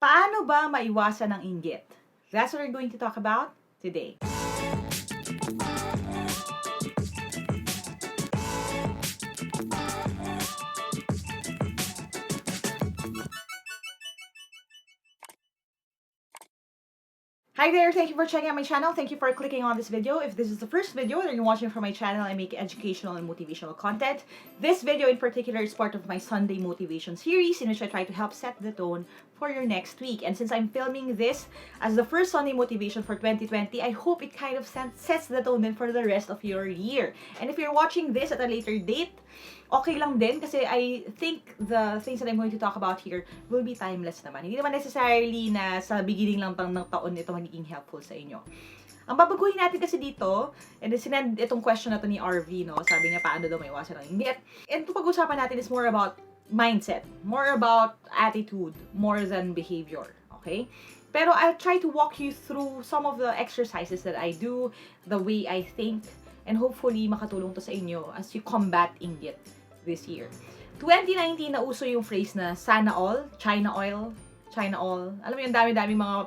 Paano ba maiwasan ang inggit? That's what we're going to talk about today. Hi there! Thank you for checking out my channel. Thank you for clicking on this video. If this is the first video that you're watching from my channel, I make educational and motivational content. This video in particular is part of my Sunday motivation series in which I try to help set the tone for your next week. And since I'm filming this as the first Sunday motivation for 2020, I hope it kind of sets the tone then for the rest of your year. And if you're watching this at a later date, okay lang din kasi I think the things that I'm going to talk about here will be timeless naman. Hindi naman necessarily na sa beginning lang ng taon ito magiging helpful sa inyo. Ang babaguhin natin kasi dito, and sinend itong question na to ni Arvie, no? Sabi niya, paano daw maiwasan ang inggit? And itong pag-usapan natin is more about mindset, more about attitude, more than behavior, okay? Pero I'll try to walk you through some of the exercises that I do, the way I think, and hopefully makatulong to sa inyo as you combat inggit this year. 2019 na uso yung phrase na sana all, China oil, China all. Alam mo yung dami-dami mga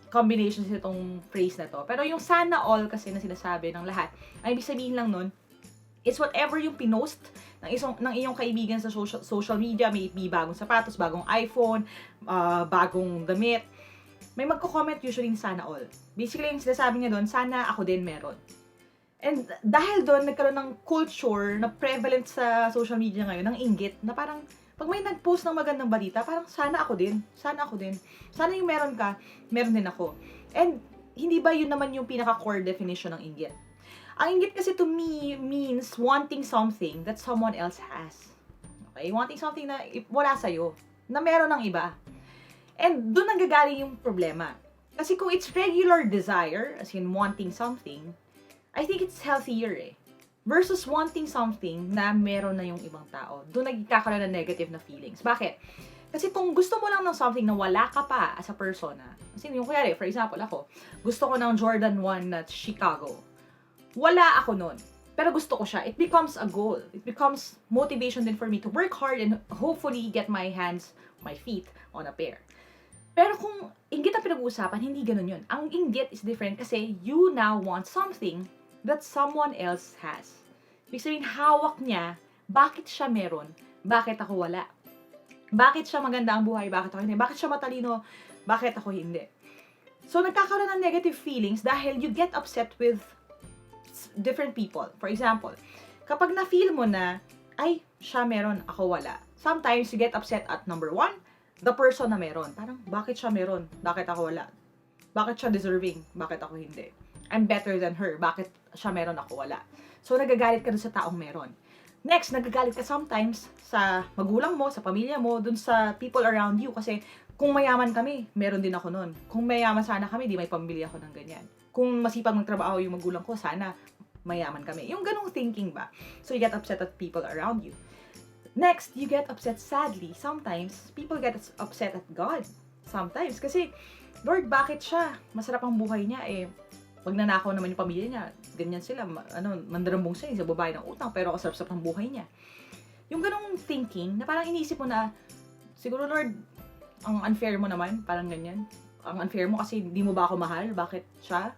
combinations itong phrase na to. Pero yung sana all kasi na sinasabi ng lahat, ay ibig sabihin lang nun, it's whatever yung pinost ng iyong kaibigan sa social media, may bagong sapatos, bagong iPhone, bagong damit. May magko-comment usually sana all. Basically, yung sinasabi niya doon, sana ako din meron. And dahil doon, nagkaroon ng culture na prevalent sa social media ngayon, ng inggit, na parang, pag may nag-post ng magandang balita, parang sana ako din, sana ako din. Sana yung meron ka, meron din ako. And hindi ba yun naman yung pinaka-core definition ng inggit? Ang inggit kasi to me means wanting something that someone else has. Okay? Wanting something na wala sa'yo, na meron ng iba. And doon nanggagaling yung problema. Kasi kung it's regular desire, as in wanting something, I think it's healthier versus wanting something na meron na yung ibang tao. Doon nagkakaroon ng negative na feelings. Bakit? Kasi kung gusto mo lang ng something na wala ka pa as a persona, kasi yung kaya, for example, ako, gusto ko ng Jordan 1 na Chicago. Wala ako nun. Pero gusto ko siya. It becomes a goal. It becomes motivation din for me to work hard and hopefully get my hands, my feet on a pair. Pero kung inggit ang pinag-uusapan, hindi ganun yun. Ang inggit is different kasi you now want something that someone else has. Ibig sabihin, hawak niya, bakit siya meron, bakit ako wala? Bakit siya maganda ang buhay, bakit ako hindi? Bakit siya matalino, bakit ako hindi? So, nagkakaroon ng negative feelings dahil you get upset with different people. For example, kapag na-feel mo na, ay, siya meron, ako wala. Sometimes, you get upset at number one, the person na meron. Parang, bakit siya meron? Bakit ako wala? Bakit siya deserving? Bakit ako hindi? I'm better than her. Bakit siya meron, ako wala? So, nagagalit ka dun sa taong meron. Next, nagagalit ka sometimes sa magulang mo, sa pamilya mo, dun sa people around you. Kasi, kung mayaman kami, meron din ako nun. Kung mayaman sana kami, di may pambili ako ng ganyan. Kung masipag magtrabaho yung magulang ko, sana mayaman kami. Yung ganong thinking ba? So, you get upset at people around you. Next, you get upset sadly. Sometimes, people get upset at God. Sometimes. Kasi, Lord, bakit siya? Masarap ang buhay niya pag nanakaw naman yung pamilya niya, ganyan sila, mandarambong siya sa babae ng utang, pero kasarap-sarap ng buhay niya. Yung ganong thinking, na parang iniisip mo na, siguro Lord, ang unfair mo naman, parang ganyan. Ang unfair mo kasi hindi mo ba ako mahal? Bakit siya?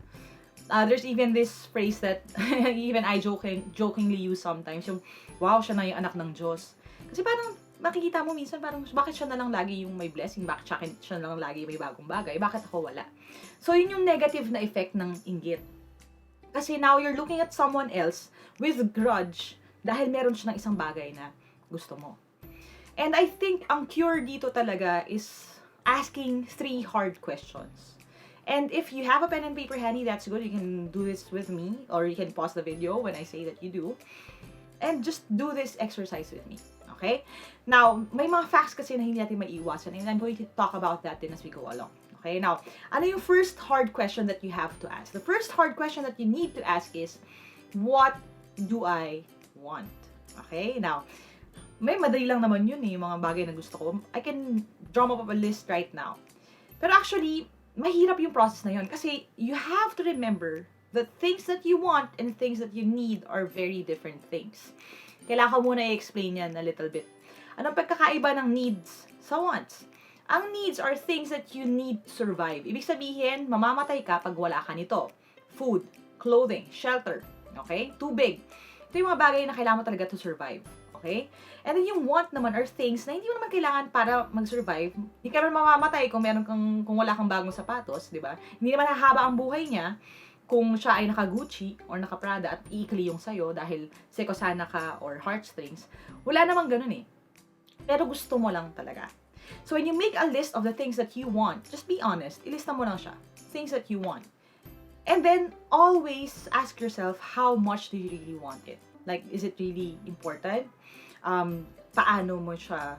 There's even this phrase that even I jokingly use sometimes, yung, wow, siya na yung anak ng Diyos. Kasi parang, makikita mo minsan parang, bakit siya na lang lagi yung may blessing? Bakit siya na lang lagi may bagong bagay? Bakit ako wala? So, yun yung negative na effect ng inggit. Kasi now, you're looking at someone else with grudge dahil meron siya ng isang bagay na gusto mo. And I think ang cure dito talaga is asking 3 hard questions. And if you have a pen and paper handy, that's good. You can do this with me, or you can pause the video when I say that you do. And just do this exercise with me. Okay? Now, may mga facts kasi na hindi natin maiiwasan, and I'm going to talk about that din as we go along. Okay? Now, ano yung first hard question that you have to ask? The first hard question that you need to ask is, what do I want? Okay? Now, may madali lang naman yun yung mga bagay na gusto ko. I can drum up a list right now. Pero actually, mahirap yung process na yun kasi you have to remember that things that you want and things that you need are very different things. Kailangan ko muna i-explain yan a little bit. Anong pagkakaiba ng needs sa wants? Ang needs are things that you need to survive. Ibig sabihin, mamamatay ka pag wala ka nito. Food, clothing, shelter, okay? Tubig. Ito yung mga bagay na kailangan mo talaga to survive. Okay? And then yung want naman are things na hindi mo naman kailangan para mag-survive. Hindi ka naman mamamatay kung kung wala kang bagong sapatos, di ba? Hindi naman hahaba ang buhay niya kung siya ay naka-Gucci or naka-Prada at iikli yung sayo dahil sekosana ka or heartstrings. Wala namang ganun eh. Pero gusto mo lang talaga. So when you make a list of the things that you want, just be honest. Ilista mo lang siya. Things that you want. And then always ask yourself, how much do you really want it? Like, is it really important? Paano mo siya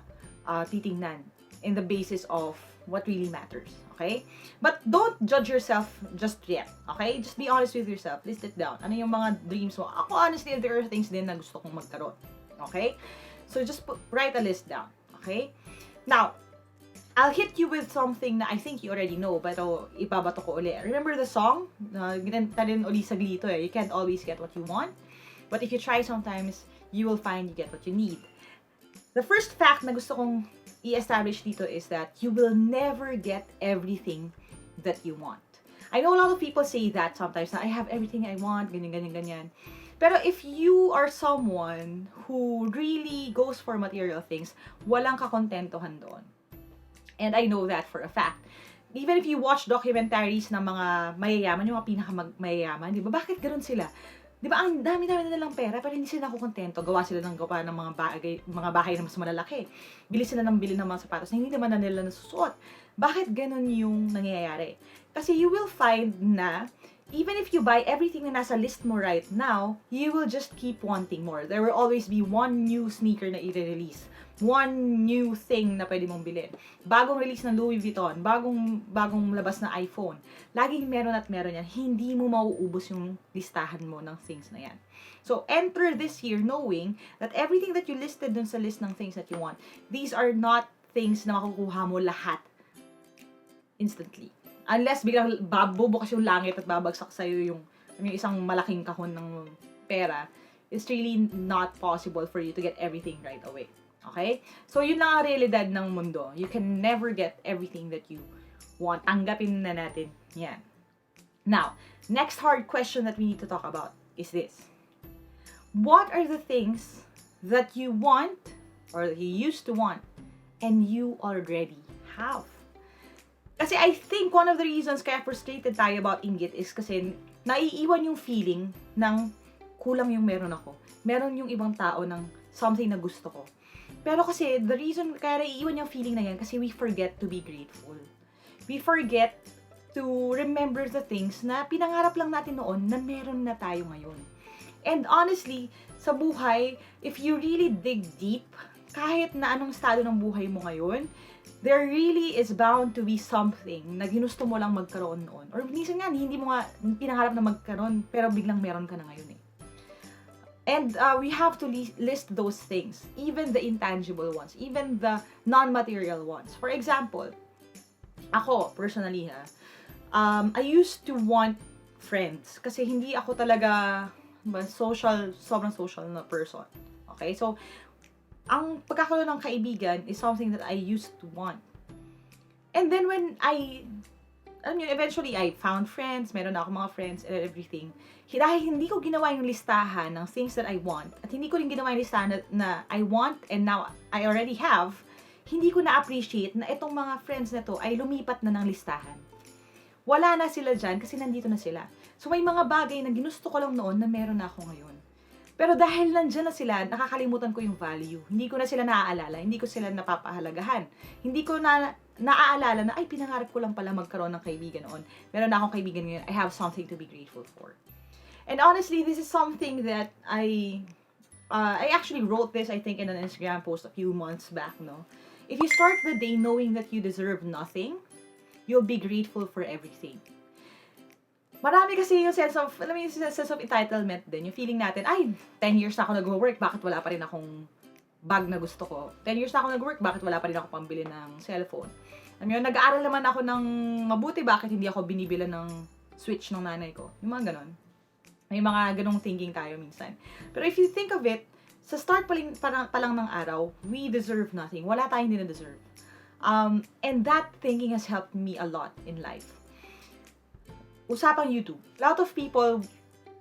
titingnan in the basis of what really matters, okay? But don't judge yourself just yet, okay? Just be honest with yourself. List it down. Ano yung mga dreams mo? Ako, honestly, there are things din na gusto kong magkaroon, okay? So, just write a list down, okay? Now, I'll hit you with something na I think you already know, pero ibabato ko uli. Remember the song? Ginanta rin uli sa Glito eh. You can't always get what you want. But if you try sometimes, you will find you get what you need. The first fact na gusto kong i-establish dito is that you will never get everything that you want. I know a lot of people say that sometimes, na I have everything I want, ganyan, ganyan, ganyan. Pero if you are someone who really goes for material things, walang kakontentohan doon. And I know that for a fact. Even if you watch documentaries ng mga mayayaman, yung mga pinaka-mayayaman, di ba? Bakit ganun sila? Di ba, ang dami-dami na nilang pera, pero hindi sila nakukontento. Gawa sila ng mga bahay na mas malalaki. Bili sila ng bili ng mga sapatos na hindi naman na nila nasusuot. Bakit ganun yung nangyayari? Kasi you will find na, even if you buy everything na nasa list mo right now, you will just keep wanting more. There will always be one new sneaker na i-release. One new thing na pwede mong bilhin. Bagong release ng Louis Vuitton, bagong labas na iPhone. Laging meron at meron yan. Hindi mo mauubos yung listahan mo ng things na yan. So, enter this year knowing that everything that you listed dun sa list ng things that you want, these are not things na makukuha mo lahat instantly. Unless biglang bubukas yung langit at babagsak sa'yo yung isang malaking kahon ng pera, it's really not possible for you to get everything right away. Okay? So, yun lang ang realidad ng mundo. You can never get everything that you want. Tanggapin na natin yan. Now, next hard question that we need to talk about is this. What are the things that you want or you used to want and you already have? Kasi I think one of the reasons kaya frustrated tayo about INGGIT is kasi naiiwan yung feeling ng kulang yung meron ako. Meron yung ibang tao ng something na gusto ko. Pero kasi, the reason kaya naiiwan yung feeling na yan kasi we forget to be grateful. We forget to remember the things na pinangarap lang natin noon na meron na tayo ngayon. And honestly, sa buhay, if you really dig deep, kahit na anong estado ng buhay mo ngayon, there really is bound to be something na ginusto mo lang magkaroon noon. Or minsan nga, hindi mo nga pinangarap na magkaroon, pero biglang meron ka na ngayon eh. And we have to list those things, even the intangible ones, even the non-material ones. For example, ako, personally I used to want friends kasi hindi ako talaga sobrang social na person. Okay? So, ang pagkakaroon ng kaibigan is something that I used to want. And then when eventually I found friends, meron na ako mga friends and everything. Dahil hindi ko ginawa yung listahan ng things that I want, at hindi ko rin ginawa yung listahan na I want and now I already have, hindi ko na-appreciate na itong mga friends na to ay lumipat na ng listahan. Wala na sila dyan kasi nandito na sila. So may mga bagay na ginusto ko lang noon na meron na ako ngayon. Pero dahil nandyan na sila, nakakalimutan ko yung value. Hindi ko na sila naaalala, hindi ko sila napapahalagahan. Hindi ko na naaalala na, ay, pinangarap ko lang pala magkaroon ng kaibigan noon. Meron na akong kaibigan ngayon, I have something to be grateful for. And honestly, this is something that I actually wrote this, I think, in an Instagram post a few months back, no? If you start the day knowing that you deserve nothing, you'll be grateful for everything. Marami kasi yung sense of entitlement din. Yung feeling natin, ay, 10 years na ako nag-work, bakit wala pa rin akong bag na gusto ko? 10 years na ako nag-work, bakit wala pa rin ako pambili ng cellphone? Nag-aaral naman ako ng mabuti, bakit hindi ako binibila ng Switch ng nanay ko? Yung mga ganon. May mga ganong thinking tayo minsan. Pero if you think of it, sa start pa lang ng araw, we deserve nothing. Wala tayong hindi na-deserve. And that thinking has helped me a lot in life. Usapang YouTube. A lot of people,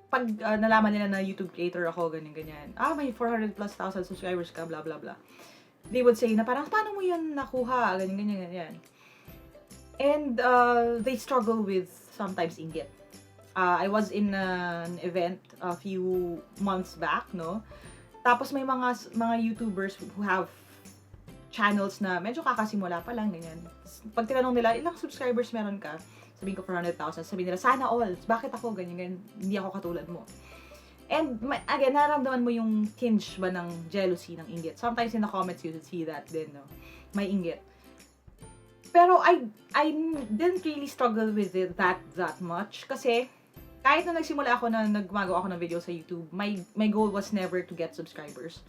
pag nalaman nila na YouTube creator ako, ganyan-ganyan, may 400 plus thousand subscribers ka, blah, blah, blah. They would say na parang, paano mo yan nakuha, ganyan-ganyan. And they struggle with sometimes inggit. I was in an event a few months back, no? Tapos may mga YouTubers who have channels na medyo kakasimula pa lang, ganyan. Pag tinanong nila, ilang subscribers meron ka? Sabihin ko 400,000. Sabihin nila, sana all. Bakit ako ganyan? Hindi ako katulad mo. And again, nararamdaman mo yung tinge ba ng jealousy, ng inggit. Sometimes in the comments, you see that din, no? May inggit. Pero I didn't really struggle with it that much. Kasi, kahit na nagsimula ako na nagmagawa ako ng video sa YouTube, my goal was never to get subscribers.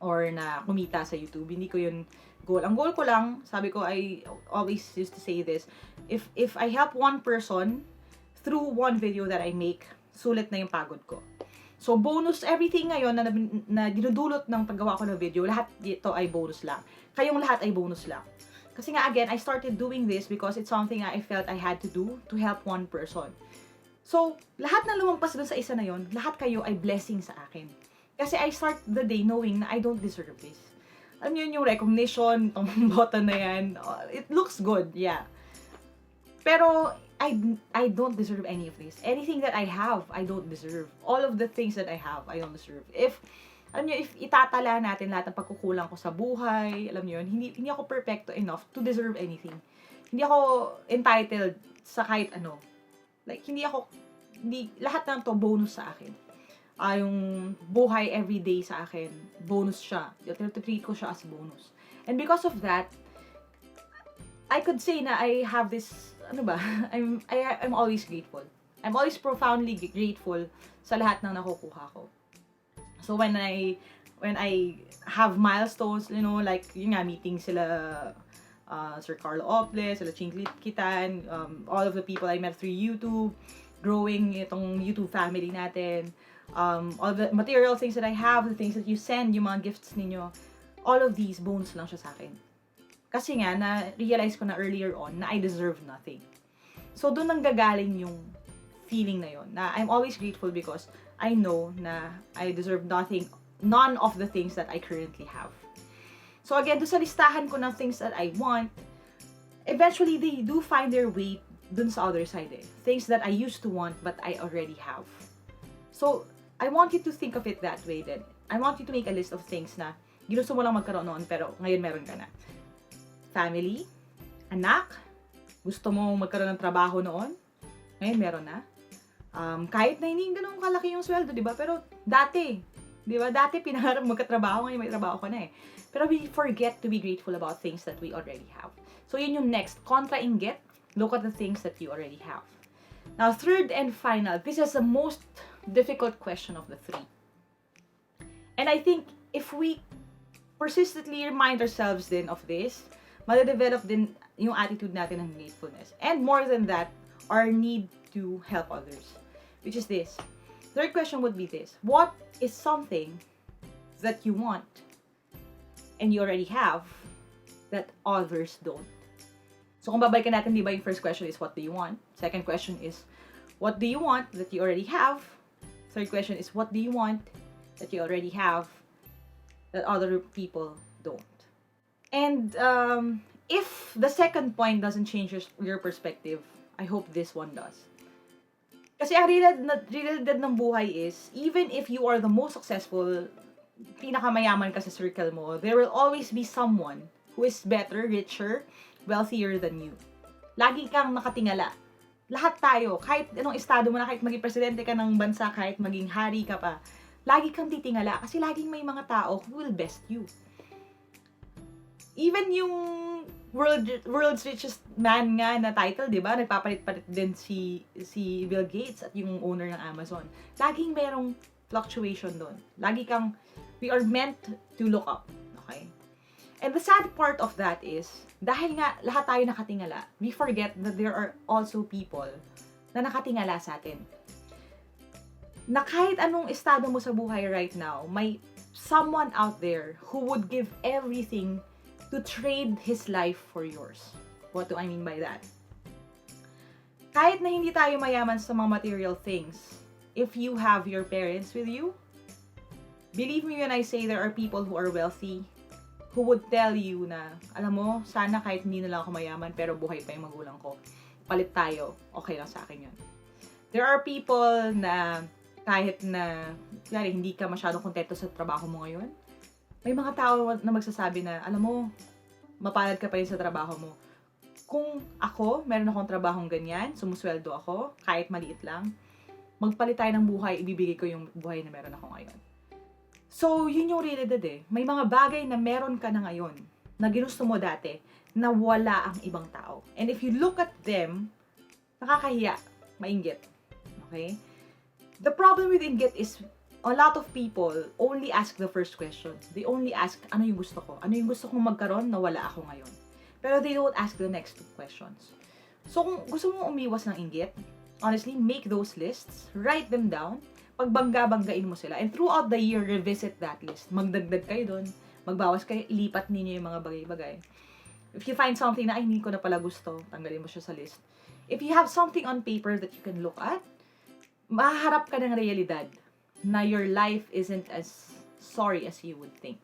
Or na kumita sa YouTube. Hindi ko yun goal. Ang goal ko lang, sabi ko, I always used to say this, if I help one person through one video that I make, sulit na yung pagod ko. So, bonus everything ngayon na dinudulot ng paggawa ko ng video, lahat dito ay bonus lang. Kayong lahat ay bonus lang. Kasi nga, again, I started doing this because it's something I felt I had to do to help one person. So, lahat na lumampas dun sa isa na yon, lahat kayo ay blessing sa akin. Kasi I start the day knowing na I don't deserve this. Alam niyo yung recognition, itong button na yan, it looks good, yeah. Pero, I don't deserve any of this. Anything that I have, I don't deserve. All of the things that I have, I don't deserve. Alam niyo, if itatala natin lahat ng pagkukulang ko sa buhay, alam niyo yun, hindi ako perfecto enough to deserve anything. Hindi ako entitled sa kahit ano. Like, lahat ng to bonus sa akin. Yung buhay everyday sa akin, bonus siya. Treat ko siya as bonus. And because of that, I could say na I have this, I'm always grateful. I'm always profoundly grateful sa lahat ng nakukuha ko. So when I have milestones, like yung nga, meeting sila Sir Carlo Ople, sila Team Lyqa, all of the people I met through YouTube, growing itong YouTube family natin, all the material things that I have, the things that you send, yung mga gifts ninyo, all of these bonus lang siya sa akin. Kasi nga, na-realize ko na earlier on na I deserve nothing. So, doon nang gagaling yung feeling na yon, na I'm always grateful because I know na I deserve nothing, none of the things that I currently have. So, again, doon sa listahan ko ng things that I want, eventually, they do find their way dun sa other side eh. Things that I used to want but I already have. So, I want you to think of it that way then. I want you to make a list of things na ginusto mo lang magkaroon noon pero ngayon meron ka na. Family, anak, gusto mo magkaroon ng trabaho noon, ngayon meron na. Kahit na hindi ganun kalaki yung sweldo, di ba? Pero dati, di ba? Dati pinangarap magkatrabaho, ngayon may trabaho ka na eh. Pero we forget to be grateful about things that we already have. So, yun yung next. Contra-inggit, look at the things that you already have. Now, third and final, this is the most difficult question of the three. And I think if we persistently remind ourselves then of this, madadevelop din yung attitude natin ng gratefulness. And more than that, our need to help others. Which is this. Third question would be this. What is something that you want and you already have that others don't? So kung babalikan natin, di ba, yung first question is, what do you want? Second question is, what do you want that you already have? Third question is, what do you want that you already have that other people don't? And if the second point doesn't change your perspective, I hope this one does. Kasi ang realidad ng buhay is, even if you are the most successful, pinakamayaman ka sa circle mo, there will always be someone who is better, richer, wealthier than you. Lagi kang nakatingala. Lahat tayo, kahit anong estado mo na, kahit maging presidente ka ng bansa, kahit maging hari ka pa, lagi kang titingala kasi laging may mga tao who will best you. Even yung world's richest man nga na title, di ba? Nagpapalit-palit din si Bill Gates at yung owner ng Amazon. Laging merong fluctuation doon. We are meant to look up. Okay? And the sad part of that is, dahil nga lahat tayo nakatingala, we forget that there are also people na nakatingala sa atin. Na kahit anong estado mo sa buhay right now, may someone out there who would give everything to trade his life for yours. What do I mean by that? Kahit na hindi tayo mayaman sa mga material things, if you have your parents with you, believe me when I say there are people who are wealthy who would tell you na, alam mo, sana kahit hindi na lang ako mayaman pero buhay pa yung magulang ko. Palit tayo, okay lang sa akin yun. There are people na kahit na, kaya hindi ka masyadong kontento sa trabaho mo ngayon, may mga tao na magsasabi na, alam mo, mapalad ka pa rin sa trabaho mo. Kung ako, meron akong trabahong ganyan, sumusweldo ako, kahit maliit lang, magpalit tayo ng buhay, ibibigay ko yung buhay na meron ako ngayon. So, yun yung realidad eh. May mga bagay na meron ka na ngayon, na ginusto mo dati, na wala ang ibang tao. And if you look at them, nakakahiya, mainggit. Okay? The problem with inggit is, a lot of people only ask the first question. They only ask, ano yung gusto ko? Ano yung gusto kong magkaroon na wala ako ngayon? Pero they don't ask the next two questions. So, kung gusto mong umiwas ng inggit, honestly, make those lists, write them down, pagbangga-banggain mo sila. And throughout the year, revisit that list. Magdagdag kayo doon, magbawas kayo, ilipat ninyo yung mga bagay-bagay. If you find something na, ay, hindi ko na pala gusto, tanggalin mo siya sa list. If you have something on paper that you can look at, mahaharap ka ng realidad na your life isn't as sorry as you would think.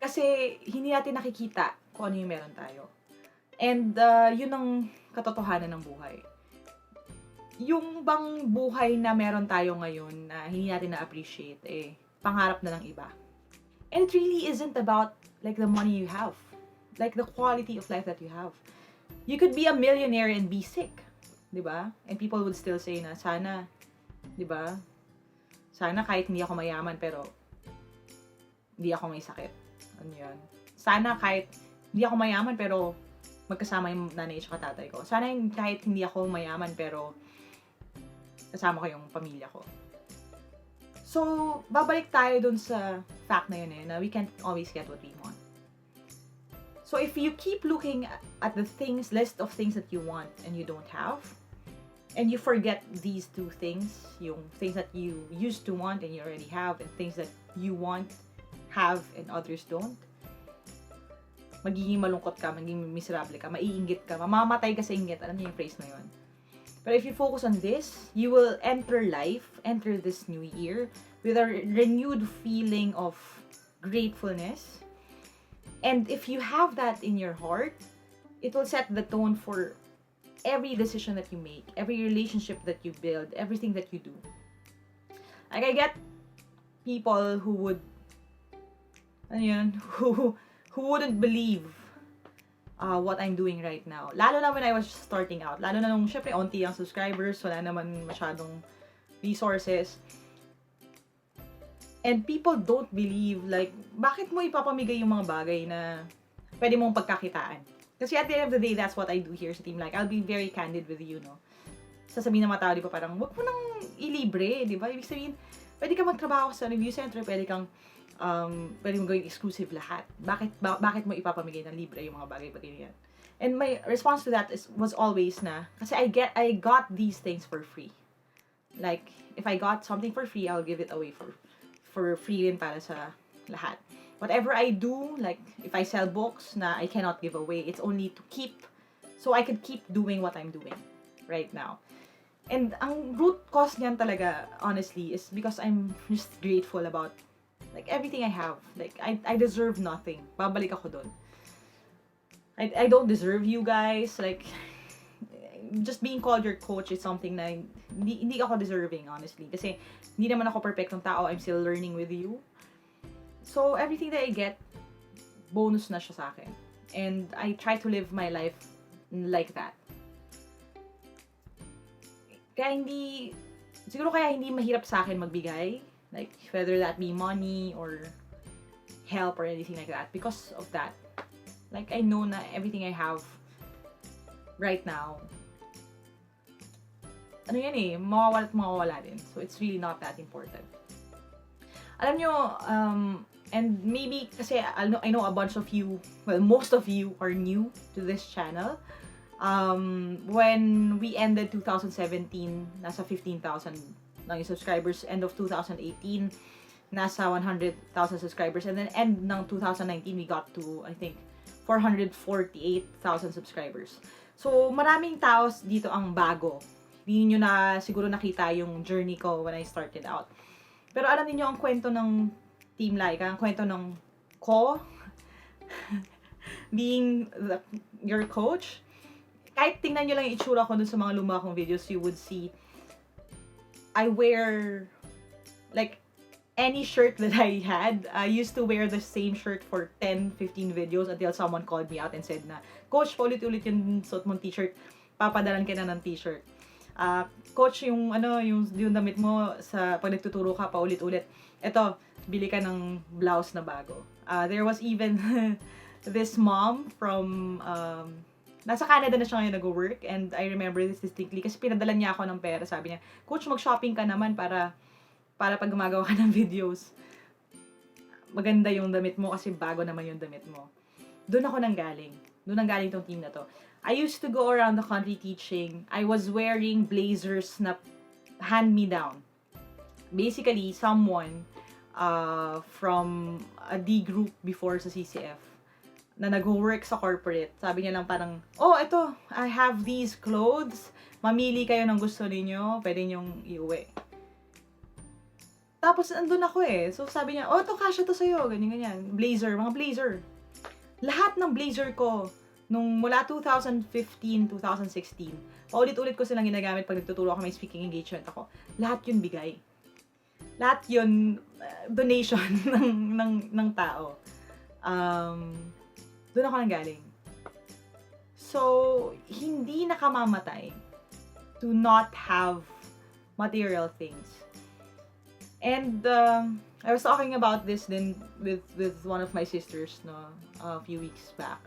Kasi, hindi natin nakikita kung ano yung meron tayo. And, yun ang katotohanan ng buhay. Yung bang buhay na meron tayo ngayon na hindi natin na-appreciate, pangarap na ng iba. And it really isn't about, like, the money you have. Like, the quality of life that you have. You could be a millionaire and be sick. Diba? And people would still say na, sana, diba? Sana kahit hindi ako mayaman, pero hindi ako may sakit. Ano yun? Sana kahit hindi ako mayaman, pero magkasama yung nanay at tatay ko. Sana kahit hindi ako mayaman, pero kasama ko yung pamilya ko. So, babalik tayo dun sa fact na yun na we can't always get what we want. So, if you keep looking at the things, list of things that you want and you don't have, and you forget these two things, yung things that you used to want and you already have, and things that you want, have, and others don't, magiging malungkot ka, magiging miserable ka, maiinggit ka, mamamatay ka sa inggit. Alam niyo yung phrase na yun? But if you focus on this, you will enter life, enter this new year, with a renewed feeling of gratefulness. And if you have that in your heart, it will set the tone for every decision that you make, every relationship that you build, everything that you do. Like, I get people who would, who wouldn't believe what I'm doing right now. Lalo na when I was starting out. Lalo na nung, syempre, onti ang subscribers, wala naman masyadong resources. And people don't believe, like, bakit mo ipapamigay yung mga bagay na pwede mong pagkakitaan? Kasi at the end of the day, that's what I do here sa Team Lyqa. I'll be very candid with you, no? Sasabihin ng mga tao, di ba, parang, wag mo nang ilibre, di ba? Ibig sabihin, pwede ka magtrabaho sa review center, pwede mong gawing exclusive lahat. Bakit mo ipapamigay ng libre yung mga bagay-bagay yan? And my response to that was always na, kasi I got these things for free. Like, if I got something for free, I'll give it away for free rin para sa lahat. Whatever I do, like, if I sell books na I cannot give away, it's only to keep, so I could keep doing what I'm doing right now. And ang root cause niyan talaga, honestly, is because I'm just grateful about, like, everything I have. Like, I deserve nothing. Babalik ako dun. I don't deserve you guys. Like, just being called your coach is something na hindi ako deserving, honestly. Kasi hindi naman ako perfectong tao. I'm still learning with you. So, everything that I get, bonus na siya sa akin. And I try to live my life like that. Siguro kaya hindi mahirap sa akin magbigay. Like, whether that be money or help or anything like that. Because of that. Like, I know na everything I have right now, mawawala din. So, it's really not that important. Alam nyo, and maybe, kasi I know a bunch of you, well, most of you are new to this channel. When we ended 2017, nasa 15,000 lang yung subscribers. End of 2018, nasa 100,000 subscribers. And then end ng 2019, we got to, I think, 448,000 subscribers. So, maraming tao dito ang bago. Hindi nyo na siguro nakita yung journey ko when I started out. Pero alam niyo ang kwento ng Team Lyqa, ang kwento ng ko, being your coach. Kahit tingnan nyo lang yung itsura ko dun sa mga luma kong videos, you would see I wear like any shirt that I had. I used to wear the same shirt for 10, 15 videos until someone called me out and said na, Coach, paulit-ulit yung suot mong t-shirt. Papadalan ka na ng t-shirt. Coach, yung damit mo sa pag nagtuturo ka paulit-ulit. Eto, bili ka ng blouse na bago. There was even this mom from nasa Canada na siya ngayon nag-work, and I remember this distinctly kasi pinadala niya ako ng pera. Sabi niya, Coach, mag-shopping ka naman para pag gumagawa ka ng videos, maganda yung damit mo kasi bago naman yung damit mo. Doon ako nanggaling. Doon nanggaling tong team na to. I used to go around the country teaching. I was wearing blazers na hand-me-down. Basically, someone from a D group before sa CCF na nag-work sa corporate. Sabi niya lang parang, oh, ito, I have these clothes. Mamili kayo ng gusto ninyo. Pwede nyong iuwi. Tapos, andun ako eh. So, sabi niya, oh, ito, kasya to sa'yo. Ganyan. Blazer, mga blazer. Lahat ng blazer ko, nung mula 2015, 2016, paulit-ulit ko silang ginagamit pag nagtuturo ako, may speaking engagement ako. Lahat yun bigay. Lahat yun, donation ng tao. Doon ako nanggaling. So, hindi nakamamatay to not have material things. And I was talking about this then with one of my sisters a few weeks back.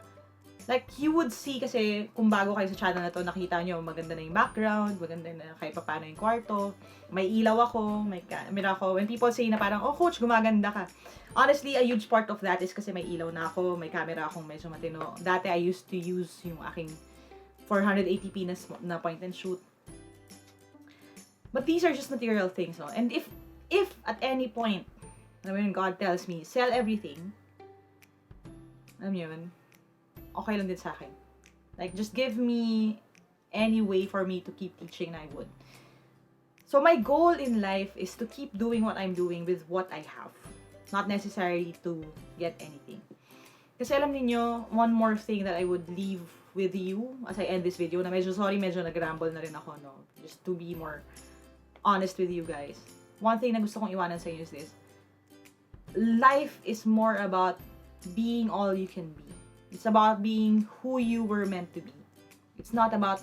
Like, you would see kasi kung bago kayo sa channel na to, nakita nyo maganda na yung background, maganda na kahit pa paano yung kwarto, may ilaw ako, may camera ako. When people say na parang, oh coach, gumaganda ka. Honestly, a huge part of that is kasi may ilaw na ako, may camera akong medyo matino. Dati, I used to use yung aking 480p na point and shoot. But these are just material things, no? And if at any point, when God tells me, sell everything, alam yun, okay lang din sa akin. Like, just give me any way for me to keep teaching, I would. So, my goal in life is to keep doing what I'm doing with what I have. Not necessarily to get anything. Kasi alam niyo, one more thing that I would leave with you as I end this video, na medyo nag-ramble na rin ako, no? Just to be more honest with you guys. One thing na gusto kong iwanan sa inyo is this. Life is more about being all you can be. It's about being who you were meant to be. It's not about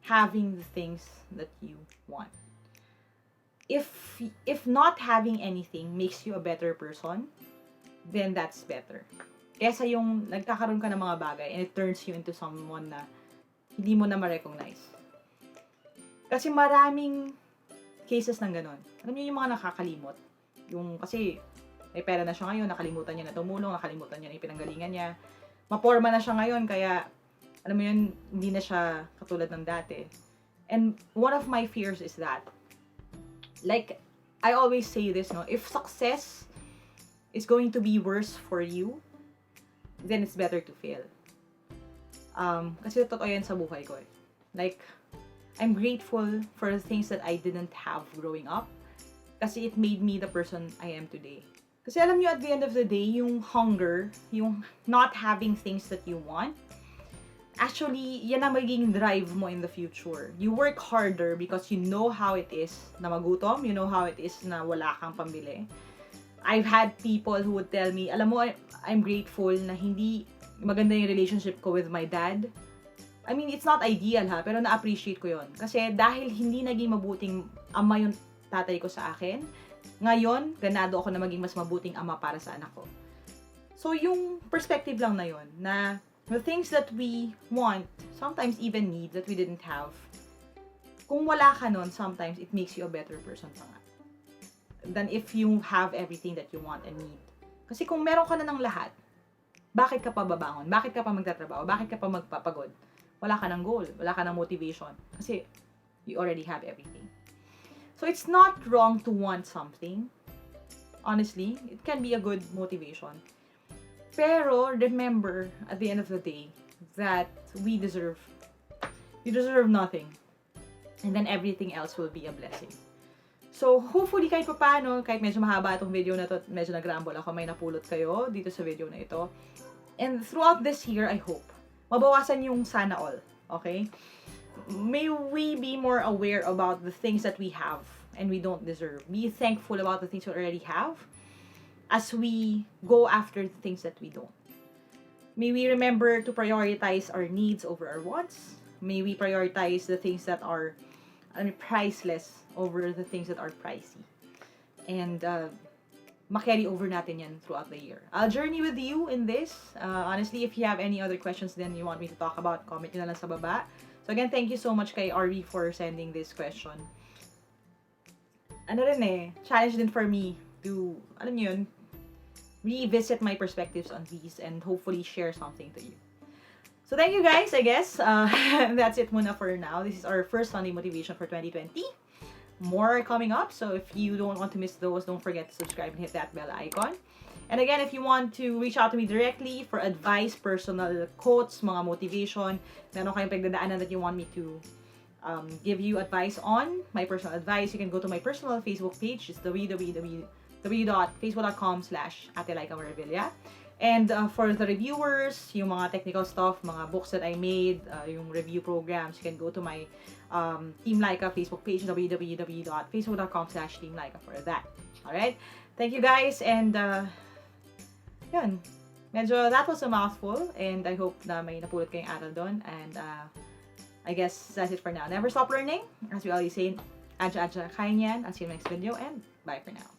having the things that you want. If not having anything makes you a better person, then that's better. Kesa yung nagkakaroon ka ng mga bagay and it turns you into someone na hindi mo na ma-recognize. Kasi maraming cases ng ganun. Alam niyo yung mga nakakalimot. Yung kasi may pera na siya ngayon, nakalimutan niya na tumulong, nakalimutan niya na yung pinanggalingan niya. Maporma na siya ngayon, kaya, alam mo yun, hindi na siya katulad ng dati. And one of my fears is that, like, I always say this, no, if success is going to be worse for you, then it's better to fail. Kasi totoo yan sa buhay ko eh. Like, I'm grateful for the things that I didn't have growing up, kasi it made me the person I am today. Kasi alam nyo, at the end of the day, yung hunger, yung not having things that you want, actually, yan ang magiging drive mo in the future. You work harder because you know how it is na magutom, you know how it is na wala kang pambili. I've had people who would tell me, alam mo, I'm grateful na hindi maganda yung relationship ko with my dad. I mean, it's not ideal ha, pero na-appreciate ko yon. Kasi dahil hindi naging mabuting ama yung tatay ko sa akin, ngayon, ganado ako na maging mas mabuting ama para sa anak ko. So, yung perspective lang na yun, na the things that we want, sometimes even need, that we didn't have, kung wala ka nun, sometimes it makes you a better person pa nga. Than if you have everything that you want and need. Kasi kung meron ka na ng lahat, bakit ka pa babangon? Bakit ka pa magtatrabaho? Bakit ka pa magpapagod? Wala ka ng goal, wala ka ng motivation. Kasi you already have everything. So, it's not wrong to want something. Honestly, it can be a good motivation. Pero remember, at the end of the day, that we deserve nothing. And then everything else will be a blessing. So, hopefully, kahit paano, kahit medyo mahaba itong video na to, medyo nag-ramble ako, may napulot kayo dito sa video na ito. And throughout this year, I hope, mabawasan yung sana all. Okay? May we be more aware about the things that we have and we don't deserve. Be thankful about the things we already have as we go after the things that we don't. May we remember to prioritize our needs over our wants. May we prioritize the things that are priceless over the things that are pricey. And makarry over natin yan throughout the year. I'll journey with you in this. Honestly, if you have any other questions then you want me to talk about, comment nyo na lang sa baba. So again, thank you so much kay Arvie for sending this question. Ano rin challenge din for me to, alam nyo yun, revisit my perspectives on these and hopefully share something to you. So thank you guys, I guess. That's it muna for now. This is our first Sunday motivation for 2020. More coming up, so if you don't want to miss those, don't forget to subscribe and hit that bell icon. And again, if you want to reach out to me directly for advice, personal quotes, mga motivation, meron kayong pagdadaanan that you want me to give you advice on, my personal advice, you can go to my personal Facebook page. It's www.facebook.com/atelayca. And for the reviewers, yung mga technical stuff, mga books that I made, yung review programs, you can go to my Team Lyqa Facebook page, www.facebook.com/Team Lyqa for that. Alright? Thank you guys, and yun. Medyo that was a mouthful, and I hope na may napulot kayong aral doon. And I guess that's it for now. Never stop learning. As we always say, adja, kaya niyan. I'll see you in the next video, and bye for now.